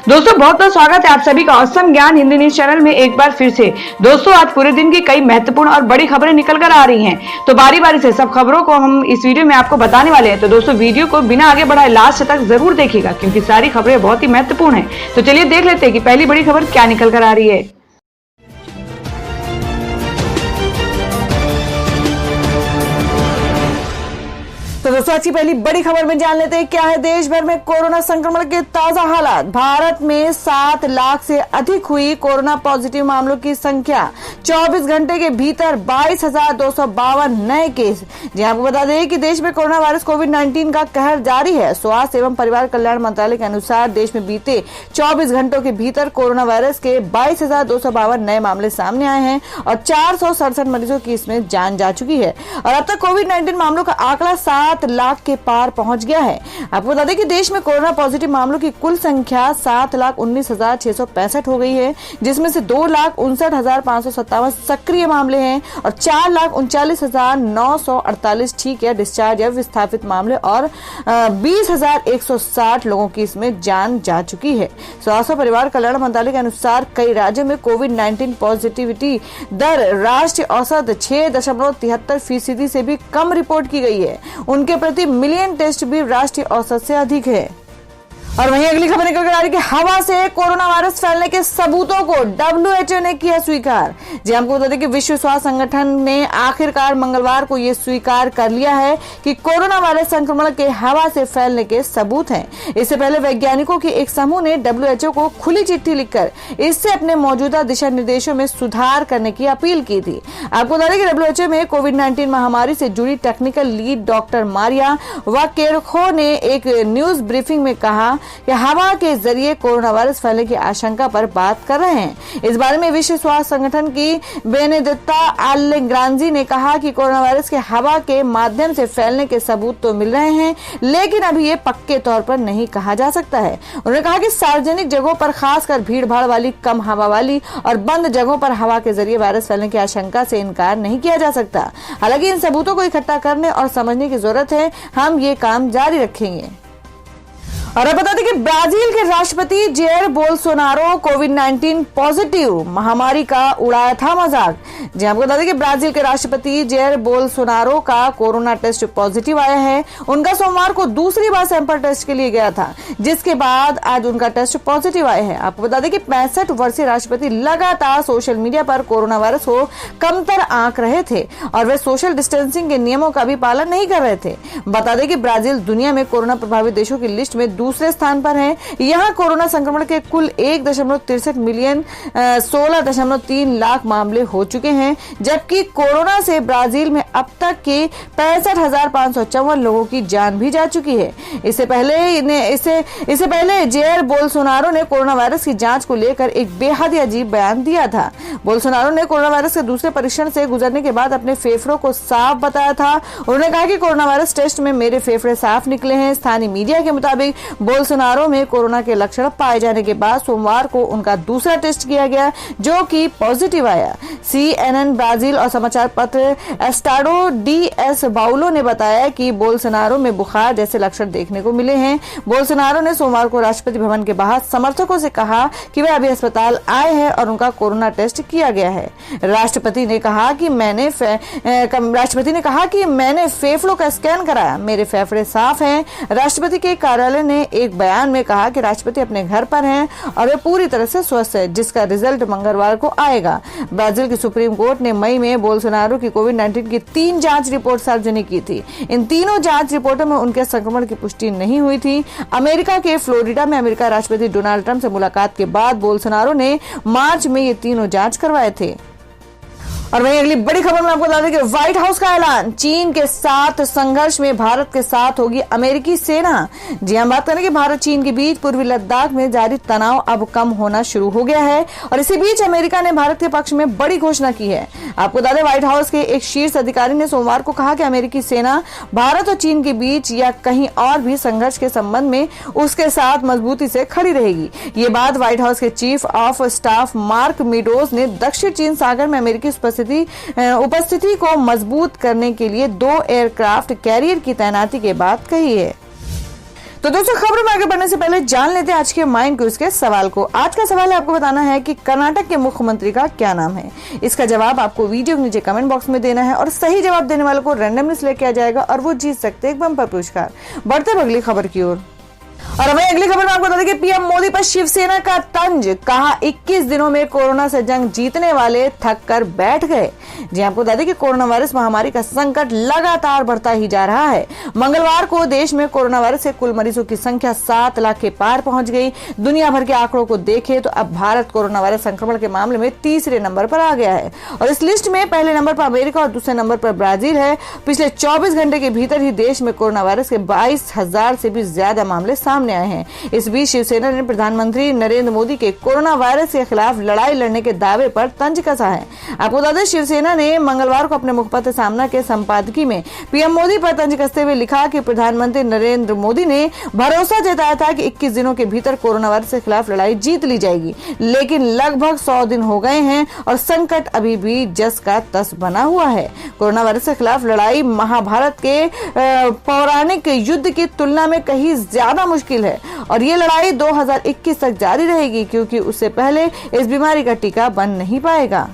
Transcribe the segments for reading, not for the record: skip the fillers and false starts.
दोस्तों बहुत बहुत स्वागत है आप सभी का औसम ज्ञान हिंदी न्यूज चैनल में एक बार फिर से। दोस्तों आज पूरे दिन की कई महत्वपूर्ण और बड़ी खबरें निकल कर आ रही हैं, तो बारी बारी से सब खबरों को हम इस वीडियो में आपको बताने वाले हैं। तो दोस्तों वीडियो को बिना आगे बढ़ाए लास्ट तक जरूर देखिएगा, क्योंकि सारी खबरें बहुत ही महत्वपूर्ण है। तो चलिए देख लेते हैं कि पहली बड़ी खबर क्या निकल कर आ रही है। तो दोस्तों आज की पहली बड़ी खबर में जान लेते हैं क्या है देश भर में कोरोना संक्रमण के ताजा हालात। भारत में 7 लाख से अधिक हुई कोरोना पॉजिटिव मामलों की संख्या। 24 घंटे के भीतर 22,252 नए केस। जी आपको बता दें कि देश में कोरोना वायरस कोविड-19 का कहर जारी है। स्वास्थ्य एवं परिवार कल्याण मंत्रालय के अनुसार देश में बीते 24 घंटों के भीतर कोरोना वायरस के 22,252 नए मामले सामने आए हैं और 467 मरीजों की इसमें जान जा चुकी है और अब तक कोविड-19 मामलों का आंकड़ा 7 लाख के पार पहुंच गया है। आपको बता दें कि देश में कोरोना पॉजिटिव मामलों की कुल संख्या 7,19,665 हो गई है, जिसमें से 2,59,557 सक्रिय मामले हैं और 4,39,948 ठीक या डिस्चार्ज या विस्थापित मामले और 20,160 लोगों की इसमें जान जा चुकी है। स्वास्थ्य और परिवार कल्याण मंत्रालय के अनुसार कई राज्यों में कोविड-19 पॉजिटिविटी दर राष्ट्रीय औसत 6.73% से भी कम रिपोर्ट की गई है। उनके प्रति मिलियन टेस्ट भी राष्ट्रीय औसत से अधिक है। और वहीं अगली खबर निकल कर आ रही है कि हवा से कोरोना वायरस फैलने के सबूतों को WHO ने किया स्वीकार। जी आपको बता दें कि विश्व स्वास्थ्य संगठन ने आखिरकार मंगलवार को यह स्वीकार कर लिया है कि कोरोना वायरस संक्रमण के हवा से फैलने के सबूत हैं। इससे पहले वैज्ञानिकों के एक समूह ने WHO को खुली चिट्ठी लिखकर इससे अपने मौजूदा दिशा निर्देशों में सुधार करने की अपील की थी। आपको बता दें कि WHO में कोविड-19 महामारी से जुड़ी टेक्निकल लीड डॉक्टर मारिया वाकेरखो ने एक न्यूज ब्रीफिंग में कहा कि हवा के जरिए कोरोना वायरस फैलने की आशंका पर बात कर रहे हैं। इस बारे में विश्व स्वास्थ्य संगठन की बेनेडिक्टा अलेग्रांजी ने कहा कि कोरोना वायरस के हवा के माध्यम से फैलने के सबूत तो मिल रहे हैं, लेकिन अभी ये पक्के तौर पर नहीं कहा जा सकता है। उन्होंने कहा कि सार्वजनिक जगहों पर खासकर भीड़ भाड़ वाली, कम हवा वाली और बंद जगहों पर हवा के जरिए वायरस फैलने की आशंका से इनकार नहीं किया जा सकता। हालांकि इन सबूतों को इकट्ठा करने और समझने की जरूरत है। हम ये काम जारी रखेंगे। और अब बता दें कि ब्राजील के राष्ट्रपति जेयर बोल्सोनारो कोविड-19 पॉजिटिव महामारी का उड़ाया था मजाक। जी आपको बता दें कि ब्राजील के राष्ट्रपति जेयर बोल्सोनारो का कोरोना टेस्ट पॉजिटिव आया है। उनका सोमवार को दूसरी बार सैंपल टेस्ट के लिए गया था, जिसके बाद आज उनका टेस्ट पॉजिटिव आया है। आपको बता दें कि 65 वर्षीय राष्ट्रपति लगातार सोशल मीडिया पर कोरोना वायरस को कमतर आंक रहे थे और वे सोशल डिस्टेंसिंग के नियमों का भी पालन नहीं कर रहे थे। बता दें कि ब्राजील दुनिया में कोरोना प्रभावित देशों की लिस्ट में दूसरे स्थान पर है। यहाँ कोरोना संक्रमण के कुल 1.63 मिलियन 16.3 लाख मामले हो चुके हैं, जबकि कोरोना से ब्राजील में अब तक के 65,554 लोगों की जान भी जा चुकी है। इससे पहले जेयर बोल्सोनारो ने कोरोना वायरस की जांच को लेकर एक बेहद ही अजीब बयान दिया था। बोल्सोनारो ने कोरोना वायरस के दूसरे परीक्षण से गुजरने के बाद अपने फेफड़ों को साफ बताया था। उन्होंने कहा कि कोरोना वायरस टेस्ट में मेरे फेफड़े साफ निकले हैं। स्थानीय मीडिया के मुताबिक बोल्सोनारो में कोरोना के लक्षण पाए जाने के बाद सोमवार को उनका दूसरा टेस्ट किया गया, जो कि पॉजिटिव आया। CNN ब्राजील और समाचार पत्र एस्टाडो डी एस बाउलो ने बताया कि बोल्सोनारो में बुखार जैसे लक्षण देखने को मिले हैं। बोल्सोनारो ने सोमवार को राष्ट्रपति भवन के बाहर समर्थकों से कहा कि वे अभी अस्पताल आए हैं और उनका कोरोना टेस्ट किया गया है। राष्ट्रपति ने कहा कि मैंने फेफड़ों का स्कैन कराया, मेरे फेफड़े साफ हैं। राष्ट्रपति के कार्यालय ने एक बयान में कहा कि राष्ट्रपति अपने घर पर हैं और वे पूरी तरह से स्वस्थ है, जिसका रिजल्ट मंगलवार को आएगा। ब्राजील की सुप्रीम कोर्ट ने मई में बोल्सोनारो की कोविड-19 की 3 जांच रिपोर्ट सार्वजनिक की थी। इन तीनों जांच रिपोर्टों में उनके संक्रमण की पुष्टि नहीं हुई थी। अमेरिका के फ्लोरिडा में अमेरिका राष्ट्रपति डोनाल्ड ट्रंप से मुलाकात के बाद बोल्सोनारो ने मार्च में ये तीनों जांच करवाए थे। और वहीं अगली बड़ी खबर में आपको बता दें कि व्हाइट हाउस का ऐलान, चीन के साथ संघर्ष में भारत के साथ होगी अमेरिकी सेना। जी हम बात करें कि भारत चीन के बीच पूर्वी लद्दाख में जारी तनाव अब कम होना शुरू हो गया है और इसी बीच अमेरिका ने भारत के पक्ष में बड़ी घोषणा की है। आपको बता दें व्हाइट हाउस के एक शीर्ष अधिकारी ने सोमवार को कहा कि अमेरिकी सेना भारत और चीन के बीच या कहीं और भी संघर्ष के संबंध में उसके साथ मजबूती से खड़ी रहेगी। ये बात व्हाइट हाउस के chief of staff mark meadows ने दक्षिण चीन सागर में अमेरिकी उपस्थिति को मजबूत करने के लिए 2 एयरक्राफ्ट कैरियर की तैनाती के बाद कही है। तो दोस्तों, खबरों में आगे बढ़ने से पहले जान लेते हैं आज के माइंड क्विज के सवाल को। आज का सवाल है, आपको बताना है कि कर्नाटक के मुख्यमंत्री का क्या नाम है। इसका जवाब आपको वीडियो के नीचे कमेंट बॉक्स में देना है और सही जवाब देने वालों को रैंडमली सिलेक्ट किया जाएगा और वो जीत सकते हैं एक बम्पर पुरस्कार। बढ़ते हैं अगली खबर की ओर। और हमें अगली खबर में आपको बता दें कि पीएम मोदी पर शिवसेना का तंज, कहा 21 दिनों में कोरोना से जंग जीतने वाले थक कर बैठ गए। जी, आपको बता दें कि कोरोना वायरस महामारी का संकट लगातार बढ़ता ही जा रहा है। मंगलवार को देश में कोरोना वायरस के कुल मरीजों की संख्या 7 लाख के पार पहुंच गई। दुनिया भर के आंकड़ों को देखें तो अब भारत कोरोना वायरस संक्रमण के मामले में तीसरे नंबर पर आ गया है और इस लिस्ट में पहले नंबर पर अमेरिका और दूसरे नंबर पर ब्राजील है। पिछले 24 घंटे के भीतर ही देश में कोरोना वायरस के 22,000 से भी ज्यादा मामले सामने आए हैं। इस बीच शिवसेना ने प्रधानमंत्री नरेंद्र मोदी के कोरोना वायरस के खिलाफ लड़ाई लड़ने के दावे पर तंज कसा है। आपको बता दें, शिवसेना ने मंगलवार को अपने मुखपत्र सामना के संपादकीय में पीएम मोदी पर तंज कसते हुए लिखा कि प्रधानमंत्री नरेंद्र मोदी ने भरोसा जताया था कि 21 दिनों के भीतर कोरोना वायरस के खिलाफ लड़ाई जीत ली जाएगी, लेकिन लगभग 100 दिन हो गए हैं और संकट अभी भी जस का तस बना हुआ है। कोरोना वायरस के खिलाफ लड़ाई महाभारत के पौराणिक युद्ध की तुलना में कहीं ज्यादा मुश्किल है और ये लड़ाई 2021 तक जारी रहेगी, क्योंकि उससे पहले इस बीमारी का टीका बन नहीं पाएगा।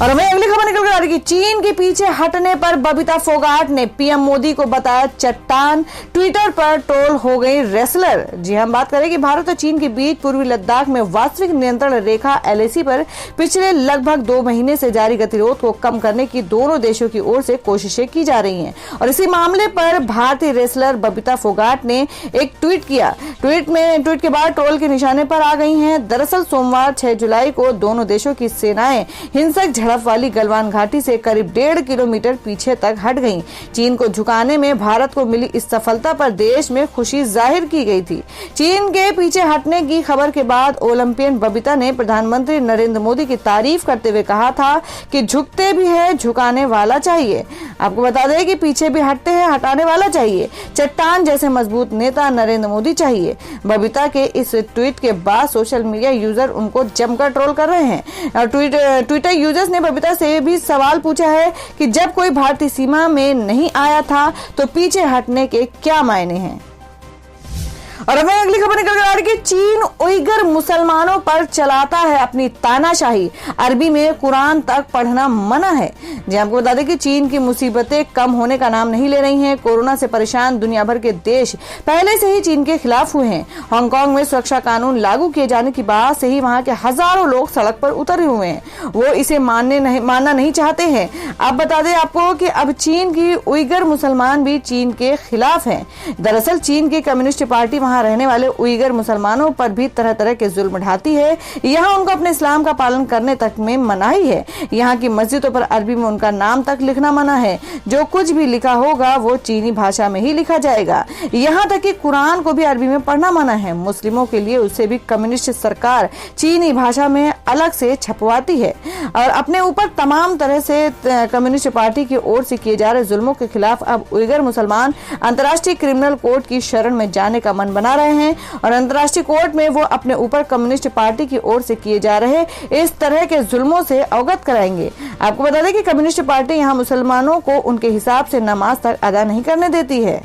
और हमें अगली खबर निकल कर आ रही है, चीन के पीछे हटने पर बबीता फोगाट ने पीएम मोदी को बताया चट्टान, ट्विटर पर ट्रोल हो गई रेसलर। जी, हम बात करें कि भारत और चीन के बीच पूर्वी लद्दाख में वास्तविक नियंत्रण रेखा एलएसी पर पिछले लगभग 2 महीने से जारी गतिरोध को कम करने की दोनों देशों की ओर से कोशिशें की जा रही हैं और इसी मामले पर भारतीय रेसलर बबीता फोगाट ने एक ट्वीट किया। ट्वीट के बाद ट्रोल के निशाने पर आ गई हैं। दरअसल सोमवार 6 जुलाई को दोनों देशों की सेनाएं हिंसक झड़प वाली गलवान घाटी से करीब 1.5 किलोमीटर पीछे तक हट गईं। चीन को झुकाने में भारत को मिली इस सफलता पर देश में खुशी जाहिर की गई थी। चीन के पीछे हटने की खबर के बाद ओलंपियन बबीता ने प्रधानमंत्री नरेंद्र मोदी की तारीफ करते हुए कहा था कि झुकते भी है, झुकाने वाला चाहिए। आपको बता दें कि पीछे भी हटते हैं, हटाने वाला चाहिए। चट्टान जैसे मजबूत नेता नरेंद्र मोदी चाहिए। बबीता के इस ट्वीट के बाद सोशल मीडिया यूजर उनको जमकर ट्रोल कर रहे हैं और ट्विटर यूजर्स ने बबीता से भी सवाल पूछा है कि जब कोई भारतीय सीमा में नहीं आया था तो पीछे हटने के क्या मायने हैं। और हमें अगली खबर निकल कर आ रही है, चीन उइगर मुसलमानों पर चलाता है अपनी तानाशाही, अरबी में कुरान तक पढ़ना मना है। जी, आपको बता दें कि चीन की मुसीबतें कम होने का नाम नहीं ले रही हैं। कोरोना से परेशान दुनिया भर के देश पहले से ही चीन के खिलाफ हुए हैं। हांगकांग में सुरक्षा कानून लागू किए जाने के बाद से ही वहां के हजारों लोग सड़क पर उतरे हुए हैं। वो इसे मानना नहीं चाहते हैं। अब बता दें आपको कि अब चीन की उइगर मुसलमान भी चीन के खिलाफ हैं। दरअसल चीन की कम्युनिस्ट पार्टी वहां रहने वाले उइगर मुसलमानों पर भी तरह तरह के जुल्म ढाती है। यहाँ उनको अपने इस्लाम का पालन करने तक में मनाही है। यहाँ की मस्जिदों पर अरबी में उनका नाम तक लिखना मना है। जो कुछ भी लिखा होगा वो चीनी भाषा में ही लिखा जाएगा। यहाँ तक कि कुरान को भी अरबी में पढ़ना मना है। मुस्लिमों के लिए उसे भी कम्युनिस्ट सरकार चीनी भाषा में अलग से छपवाती है और अपने ऊपर तमाम तरह से कम्युनिस्ट पार्टी की ओर से किए जा रहे जुल्मों के खिलाफ अब उइगर मुसलमान अंतर्राष्ट्रीय क्रिमिनल कोर्ट की शरण में जाने का मन बना रहे हैं और अंतर्राष्ट्रीय कोर्ट में वो अपने ऊपर कम्युनिस्ट पार्टी की ओर से किए जा रहे इस तरह के जुल्मों से अवगत कराएंगे। आपको बता दें कि कम्युनिस्ट पार्टी यहाँ मुसलमानों को उनके हिसाब से नमाज तक अदा नहीं करने देती है।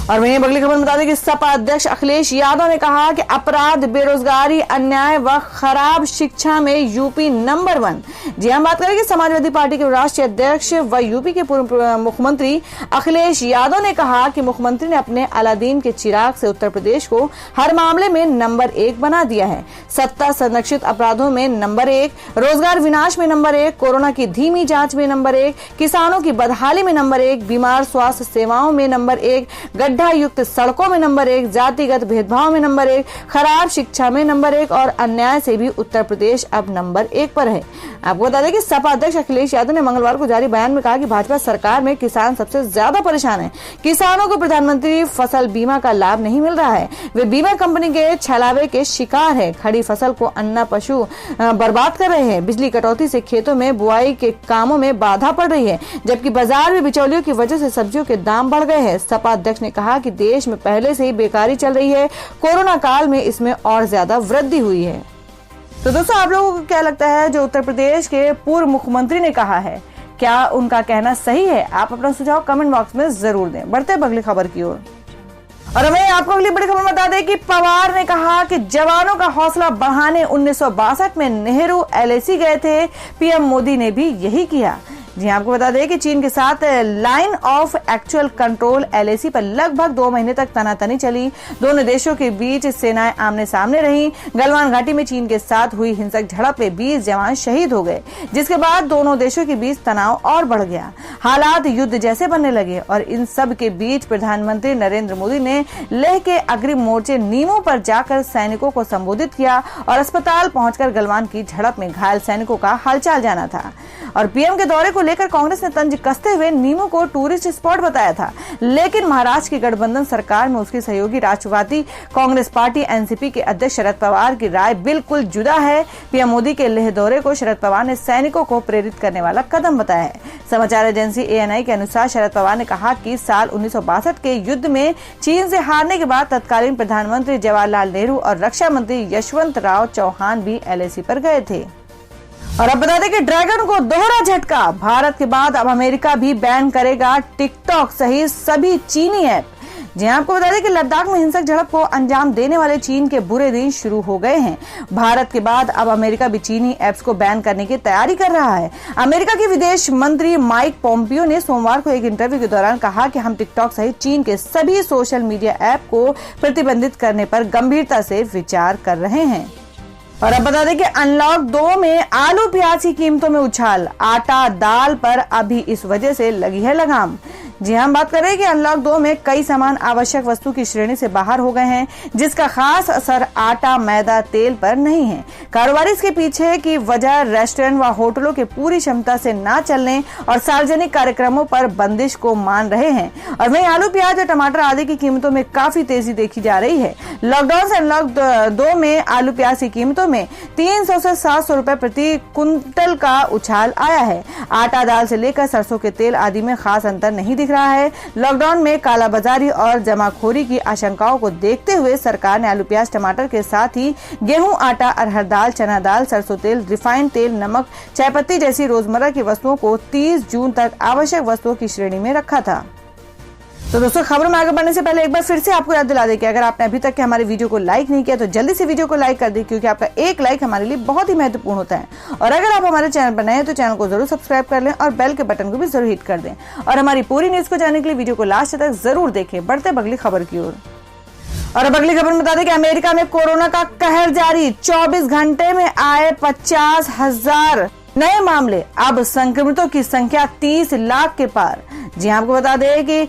और वहीं अगली खबर बता दें कि सपा अध्यक्ष अखिलेश यादव ने कहा कि अपराध, बेरोजगारी, अन्याय व खराब शिक्षा में यूपी नंबर 1। जी, हम बात करें कि समाजवादी पार्टी के राष्ट्रीय अध्यक्ष व यूपी के पूर्व मुख्यमंत्री अखिलेश यादव ने कहा कि मुख्यमंत्री ने अपने अलादीन के चिराग से उत्तर प्रदेश को हर मामले में नंबर 1 बना दिया है। सत्ता संरक्षित अपराधों में नंबर 1, रोजगार विनाश में नंबर 1, कोरोना की धीमी जांच में नंबर 1, किसानों की बदहाली में नंबर 1, बीमार स्वास्थ्य सेवाओं में नंबर 1, गड्ढा युक्त सड़कों में नंबर 1, जातिगत भेदभाव में नंबर 1, खराब शिक्षा में नंबर 1 और अन्याय से भी उत्तर प्रदेश अब नंबर 1 पर है। आपको बता दें कि सपा अध्यक्ष अखिलेश यादव ने मंगलवार को जारी बयान में कहा कि भाजपा सरकार में किसान सबसे ज्यादा परेशान है। किसानों को प्रधानमंत्री फसल बीमा का लाभ नहीं मिल रहा है। वे बीमा कंपनी के छलावे के शिकार है। खड़ी फसल को अन्ना पशु बर्बाद कर रहे हैं। बिजली कटौती से खेतों में बुआई के कामों में बाधा पड़ रही है, जबकि बाजार में बिचौलियों की वजह से सब्जियों के दाम बढ़ गए हैं। सपा अध्यक्ष ने कहा कि देश में पहले से ही बेकारी चल रही है, कोरोना काल में इसमें और ज्यादा वृद्धि हुई है। तो दोस्तों, आप लोगों को क्या लगता है जो उत्तर प्रदेश के पूर्व मुख्यमंत्री ने कहा है, क्या उनका कहना सही है? आप अपना सुझाव कमेंट बॉक्स में जरूर दें। बढ़ते हैं अगली खबर की ओर। और हमें आपको अगली बड़ी खबर बता दें कि पवार ने कहा कि जवानों का हौसला बढ़ाने 1962 में नेहरू LAC गए थे। पीएम मोदी ने भी यही किया। जी आपको बता दें कि चीन के साथ line of actual control LAC पर लगभग 2 महीने तक तनातनी चली। दोनों देशों के बीच सेनाएं आमने सामने रहीं। गलवान घाटी में चीन के साथ हुई हिंसक झड़प में 20 जवान शहीद हो गए, जिसके बाद दोनों देशों के बीच तनाव और बढ़ गया। हालात युद्ध जैसे बनने लगे और इन सब के बीच प्रधानमंत्री नरेंद्र मोदी ने लेह के अग्रिम मोर्चे नीमू पर जाकर सैनिकों को संबोधित किया और अस्पताल पहुंचकर गलवान की झड़प में घायल सैनिकों का हालचाल जाना था। और पीएम के दौरे को लेकर कांग्रेस ने तंज कसते हुए नीमू को टूरिस्ट स्पॉट बताया था, लेकिन महाराष्ट्र की गठबंधन सरकार में उसकी सहयोगी राष्ट्रवादी कांग्रेस पार्टी NCP के अध्यक्ष शरद पवार की राय बिल्कुल जुदा है। पीएम मोदी के लेह दौरे को शरद पवार ने सैनिकों को प्रेरित करने वाला कदम बताया है। समाचार एजेंसी ANI के अनुसार शरद पवार ने कहा कि साल 1962 के युद्ध में चीन से हारने के बाद तत्कालीन प्रधानमंत्री जवाहरलाल नेहरू और रक्षा मंत्री यशवंत राव चौहान भी LAC पर गए थे। और अब बता दें कि ड्रैगन को दोहरा झटका। भारत के बाद अब अमेरिका भी बैन करेगा टिकटॉक सहित सभी चीनी ऐप। जी आपको बता दें कि लद्दाख में हिंसक झड़प को अंजाम देने वाले चीन के बुरे दिन शुरू हो गए हैं। भारत के बाद अब अमेरिका भी चीनी ऐप्स को बैन करने की तैयारी कर रहा है। अमेरिका के विदेश मंत्री माइक पोम्पियो ने सोमवार को एक इंटरव्यू के दौरान कहा कि हम टिकटॉक सहित चीन के सभी सोशल मीडिया ऐप को प्रतिबंधित करने पर गंभीरता से विचार कर रहे हैं। और अब बता दें कि अनलॉक 2 में आलू प्याज की कीमतों में उछाल। आटा दाल पर अभी इस वजह से लगी है लगाम। जी हम बात कर रहे हैं कि अनलॉक 2 में कई सामान आवश्यक वस्तु की श्रेणी से बाहर हो गए हैं, जिसका खास असर आटा, मैदा, तेल पर नहीं है। कारोबारी इसके पीछे की वजह रेस्टोरेंट व होटलों के पूरी क्षमता से ना चलने और सार्वजनिक कार्यक्रमों पर बंदिश को मान रहे हैं। और वहीं आलू, प्याज और टमाटर आदि की कीमतों में काफी तेजी देखी जा रही है। लॉकडाउन से अनलॉक 2 में आलू प्याज की कीमतों में 300 से 700 रुपए प्रति कुंटल का उछाल आया है। आटा, दाल से लेकर सरसों के तेल आदि में खास अंतर नहीं दिख रहा है। लॉकडाउन में कालाबाजारी और जमाखोरी की आशंकाओं को देखते हुए सरकार ने आलू, प्याज, टमाटर के साथ ही गेहूं, आटा, अरहर दाल, चना दाल, सरसों तेल, रिफाइंड तेल, नमक, चायपत्ती जैसी रोजमर्रा की वस्तुओं को 30 जून तक आवश्यक वस्तुओं की श्रेणी में रखा था। तो दोस्तों, खबरों में आगे बढ़ने से पहले एक बार फिर से आपको याद दिला दें कि अगर आपने अभी तक के हमारे वीडियो को लाइक नहीं किया तो जल्दी से वीडियो को लाइक कर दें, क्योंकि आपका एक लाइक हमारे लिए बहुत ही महत्वपूर्ण होता है। और अगर आप हमारे चैनल पर नए हैं तो चैनल को जरूर सब्सक्राइब कर लें और बेल के बटन को भी जरूर हिट कर दें। और हमारी पूरी न्यूज को जानने के लिए वीडियो को लास्ट तक जरूर देखें। बढ़ते अगली खबर की ओर। और अब अगली खबर में बता दें कि अमेरिका में कोरोना का कहर जारी। 24 घंटे में आए 50,000 नए मामले। अब संक्रमितों की संख्या 30 लाख के पार। जी आपको बता दें कि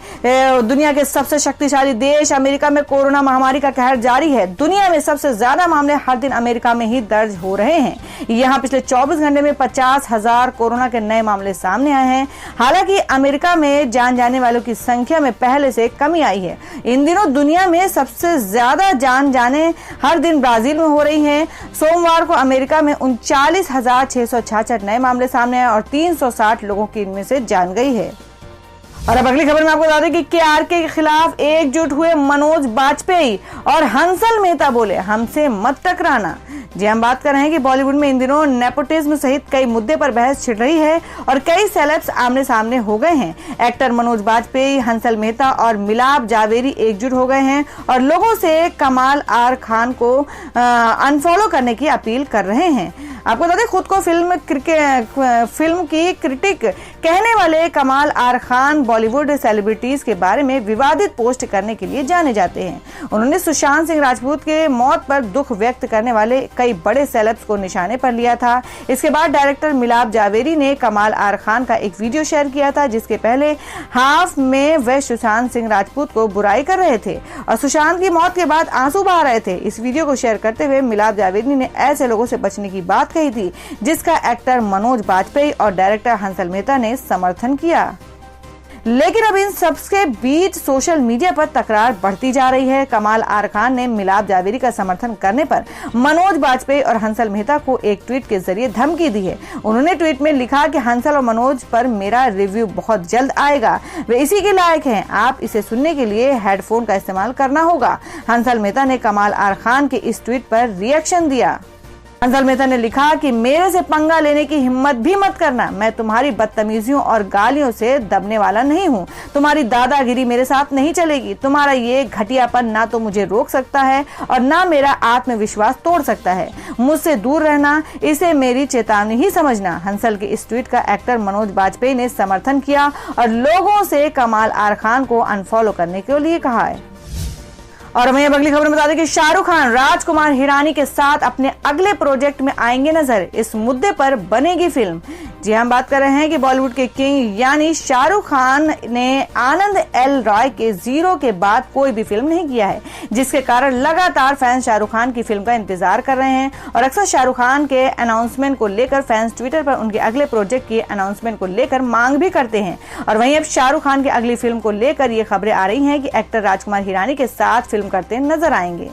दुनिया के सबसे शक्तिशाली देश अमेरिका में कोरोना महामारी का कहर जारी है। दुनिया में सबसे ज्यादा मामले हर दिन अमेरिका में ही दर्ज हो रहे हैं। यहाँ पिछले 24 घंटे में 50,000 कोरोना के नए मामले सामने आए हैं। हालांकि अमेरिका में जान जाने वालों की संख्या में पहले से कमी आई है। इन दिनों दुनिया में सबसे ज्यादा जान जाने हर दिन ब्राजील में हो रही है। सोमवार को अमेरिका में 39,666 नए मामले सामने आए और 360 लोगों की इनमें से जान गई है। और अब अगली खबर में आपको बता दें कि KRK के खिलाफ एकजुट हुए मनोज बाजपेयी और हंसल मेहता बोले, हमसे मत टकराना। जी हम बात कर रहे हैं कि बॉलीवुड में इन दिनों नेपोटिज्म सहित कई मुद्दे पर बहस छिड़ रही है और कई सेलेब्स आमने सामने हो गए हैं। एक्टर मनोज बाजपेयी, हंसल मेहता और मिलाप जावेरी एकजुट हो गए हैं और लोगों से कमाल आर खान को अनफॉलो करने की अपील कर रहे हैं। आपको बता दें, खुद को फिल्म की क्रिटिक कहने वाले कमाल आर खान बॉलीवुड सेलिब्रिटीज के बारे में विवादित पोस्ट करने के लिए जाने जाते हैं। उन्होंने सुशांत सिंह राजपूत के मौत पर दुख व्यक्त करने वाले कई बड़े सेलेब्स को निशाने पर लिया था। इसके बाद डायरेक्टर मिलाप जावेरी ने कमाल आर खान का एक वीडियो शेयर किया था, जिसके पहले हाफ में वह सुशांत सिंह राजपूत को बुराई कर रहे थे और सुशांत की मौत के बाद आंसू बहा रहे थे। इस वीडियो को शेयर करते हुए मिलाप जावेरी ने ऐसे लोगों से बचने की बात कही थी जिसका एक्टर मनोज बाजपेयी और डायरेक्टर हंसल मेहता ने समर्थन किया। लेकिन अब इन सबके बीच सोशल मीडिया पर तकरार बढ़ती जा रही है। कमाल आर खान ने मिलाप जावेरी का समर्थन करने पर मनोज बाजपेयी और हंसल मेहता को एक ट्वीट के जरिए धमकी दी है। उन्होंने ट्वीट में लिखा कि हंसल और मनोज पर मेरा रिव्यू बहुत जल्द आएगा, वे इसी के लायक हैं, आप इसे सुनने के लिए हेडफोन का इस्तेमाल करना होगा। हंसल मेहता ने कमाल आर खान के इस ट्वीट पर रिएक्शन दिया। हंसल मेहता ने लिखा कि मेरे से पंगा लेने की हिम्मत भी मत करना, मैं तुम्हारी बदतमीजियों और गालियों से दबने वाला नहीं हूँ। तुम्हारी दादागिरी मेरे साथ नहीं चलेगी। तुम्हारा ये घटियापन ना तो मुझे रोक सकता है और ना मेरा आत्मविश्वास तोड़ सकता है। मुझसे दूर रहना, इसे मेरी चेतावनी ही समझना। हंसल के इस ट्वीट का एक्टर मनोज बाजपेयी ने समर्थन किया और लोगों से कमाल आर खान को अनफॉलो करने के लिए कहा है। और हमें अगली खबर बता दें कि शाहरुख खान राजकुमार हिरानी के साथ अपने अगले प्रोजेक्ट में आएंगे नजर। इस मुद्दे पर बनेगी फिल्म। जी हम बात कर रहे हैं कि बॉलीवुड के किंग यानी शाहरुख खान ने आनंद एल रॉय के जीरो के बाद कोई भी फिल्म नहीं किया है, जिसके कारण लगातार फैंस शाहरुख खान की फिल्म का इंतजार कर रहे हैं और अक्सर शाहरुख खान के अनाउंसमेंट को लेकर फैंस ट्विटर पर उनके अगले प्रोजेक्ट के अनाउंसमेंट को लेकर मांग भी करते हैं। और वहीं अब शाहरुख खान की अगली फिल्म को लेकर ये खबरें आ रही हैं कि एक्टर राजकुमार हिरानी के साथ फिल्म करते नजर आएंगे।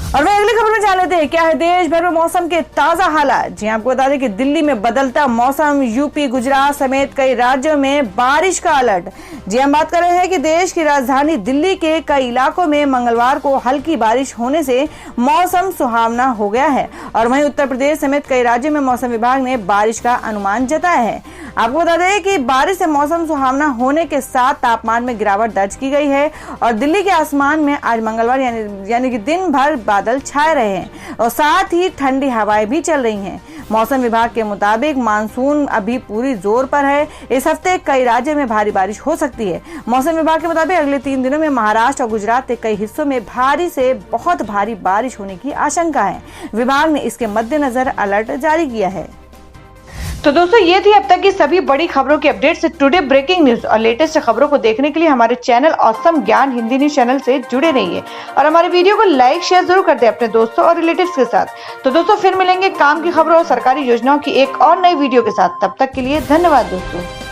और वहीं अगली खबर में जान लेते हैं क्या है देश भर में मौसम के ताजा हालात। जी आपको बता दें कि दिल्ली में बदलता मौसम, यूपी, गुजरात समेत कई राज्यों में बारिश का अलर्ट। जी हम बात कर रहे हैं कि देश की राजधानी दिल्ली के कई इलाकों में मंगलवार को हल्की बारिश होने से मौसम सुहावना हो गया है। और वहीं उत्तर प्रदेश समेत कई राज्यों में मौसम विभाग ने बारिश का अनुमान जताया है। आपको बता दें कि बारिश से मौसम सुहावना होने के साथ तापमान में गिरावट दर्ज की गई है और दिल्ली के आसमान में आज मंगलवार यानी कि दिन भर बादल छाए रहे हैं और साथ ही ठंडी हवाएं भी चल रही हैं। मौसम विभाग के मुताबिक मानसून अभी पूरी जोर पर है। इस हफ्ते कई राज्यों में भारी बारिश हो सकती है। मौसम विभाग के मुताबिक अगले 3 दिनों में महाराष्ट्र और गुजरात के कई हिस्सों में भारी से बहुत भारी बारिश होने की आशंका है। विभाग ने इसके मद्देनजर अलर्ट जारी किया है। तो दोस्तों ये थी अब तक की सभी बड़ी खबरों की अपडेट से टुडे ब्रेकिंग न्यूज और लेटेस्ट खबरों को देखने के लिए हमारे चैनल ऑसम ज्ञान हिंदी न्यूज चैनल से जुड़े रहिए और हमारे वीडियो को लाइक शेयर जरूर कर दें अपने दोस्तों और रिलेटिव्स के साथ। तो दोस्तों फिर मिलेंगे काम की खबरों और सरकारी योजनाओं की एक और नई वीडियो के साथ। तब तक के लिए धन्यवाद दोस्तों।